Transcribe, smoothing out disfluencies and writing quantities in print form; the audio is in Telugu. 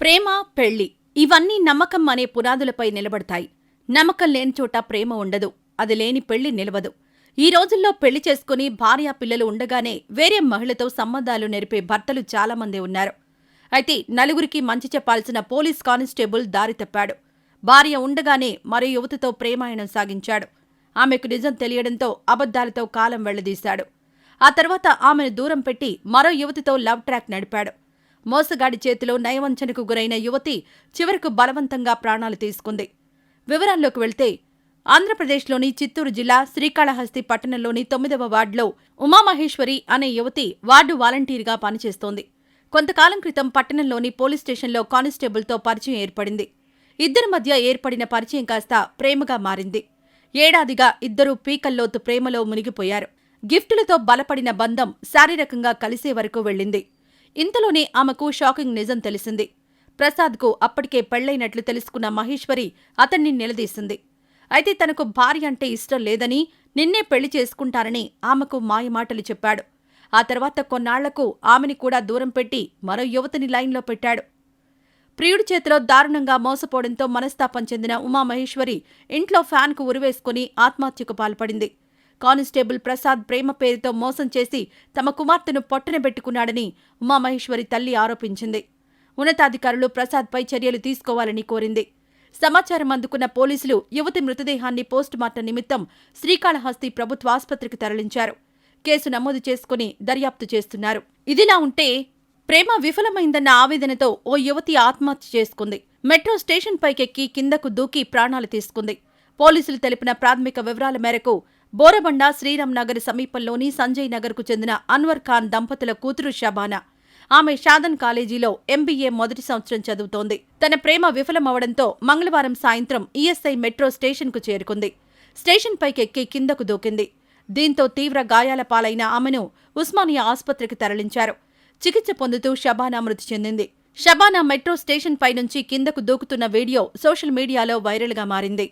ప్రేమ, పెళ్లి ఇవన్నీ నమ్మకం అనే పునాదులపై నిలబడతాయి. నమ్మకం లేని చోట ప్రేమ ఉండదు. అది లేని పెళ్లి నిలవదు. ఈ రోజుల్లో పెళ్లి చేసుకుని భార్య పిల్లలు ఉండగానే వేరే మహిళతో సంబంధాలు నెరిపే భర్తలు చాలామంది ఉన్నారు. అయితే నలుగురికి మంచి చెప్పాల్సిన పోలీస్ కానిస్టేబుల్ దారి తప్పాడు. భార్య ఉండగానే మరో యువతితో ప్రేమాయణం సాగించాడు. ఆమెకు నిజం తెలియడంతో అబద్ధాలతో కాలం వెళ్లదీశాడు. ఆ తర్వాత ఆమెను దూరం పెట్టి మరో యువతితో లవ్ ట్రాక్ నడిపాడు. మోసగాడి చేతిలో నయవంచనకు గురైన యువతి చివరకు బలవంతంగా ప్రాణాలు తీసుకుంది. వివరాల్లోకి వెళ్తే ఆంధ్రప్రదేశ్లోని చిత్తూరు జిల్లా శ్రీకాళహస్తి పట్టణంలోని 9వ వార్డులో ఉమామహేశ్వరి అనే యువతి వార్డు వాలంటీర్గా పనిచేస్తోంది. కొంతకాలం క్రితం పట్టణంలోని పోలీస్ స్టేషన్లో కానిస్టేబుల్తో పరిచయం ఏర్పడింది. ఇద్దరి మధ్య ఏర్పడిన పరిచయం కాస్త ప్రేమగా మారింది. ఏడాదిగా ఇద్దరూ పీకల్లోతు ప్రేమలో మునిగిపోయారు. గిఫ్టులతో బలపడిన బంధం శారీరకంగా కలిసే వరకు వెళ్ళింది. ఇంతలోనే ఆమెకు షాకింగ్ నిజం తెలిసింది. ప్రసాద్కు అప్పటికే పెళ్లైనట్లు తెలుసుకున్న మహేశ్వరి అతన్ని నిలదీసింది. అయితే తనకు భార్య అంటే ఇష్టం లేదని, నిన్నే పెళ్లి చేసుకుంటానని ఆమెకు మాయమాటలు చెప్పాడు. ఆ తర్వాత కొన్నాళ్లకు ఆమెని కూడా దూరం పెట్టి మరో యువతిని లైన్లో పెట్టాడు. ప్రియుడి చేతిలో దారుణంగా మోసపోవడంతో మనస్తాపం చెందిన ఉమామహేశ్వరి ఇంట్లో ఫ్యాన్కు ఉరివేసుకుని ఆత్మహత్యకు పాల్పడింది. కానిస్టేబుల్ ప్రసాద్ ప్రేమ పేరుతో మోసం చేసి తమ కుమార్తెను పొట్టనబెట్టుకున్నాడని ఉమామహేశ్వరి తల్లి ఆరోపించింది. ఉన్నతాధికారులు ప్రసాద్పై చర్యలు తీసుకోవాలని కోరింది. సమాచారం అందుకున్న పోలీసులు యువతి మృతదేహాన్ని పోస్టుమార్టం నిమిత్తం శ్రీకాళహస్తి ప్రభుత్వ ఆసుపత్రికి తరలించారు. కేసు నమోదు చేసుకుని దర్యాప్తు చేస్తున్నారు. ఇదిలా ఉంటే ప్రేమ విఫలమైందన్న ఆవేదనతో ఓ యువతి ఆత్మహత్య చేసుకుంది. మెట్రో స్టేషన్ పైకెక్కి కిందకు దూకి ప్రాణాలు తీసుకుంది. పోలీసులు తెలిపిన ప్రాథమిక వివరాల మేరకు బోరబండ శ్రీరామ్ నగర్ సమీపంలోని సంజయ్ నగర్కు చెందిన అన్వర్ ఖాన్ దంపతుల కూతురు షబానా. ఆమె షాదన్ కాలేజీలో ఎంబీఏ మొదటి సంవత్సరం చదువుతోంది. తన ప్రేమ విఫలమవడంతో మంగళవారం సాయంత్రం ఈఎస్ఐ మెట్రో స్టేషన్కు చేరుకుంది. స్టేషన్ పైకెక్కి కిందకు దూకింది. దీంతో తీవ్ర గాయాల పాలైన ఆమెను ఉస్మానియా ఆసుపత్రికి తరలించారు. చికిత్స పొందుతూ షబానా మృతి చెందింది. షబానా మెట్రో స్టేషన్ పై నుంచి కిందకు దూకుతున్న వీడియో సోషల్ మీడియాలో వైరల్గా మారింది.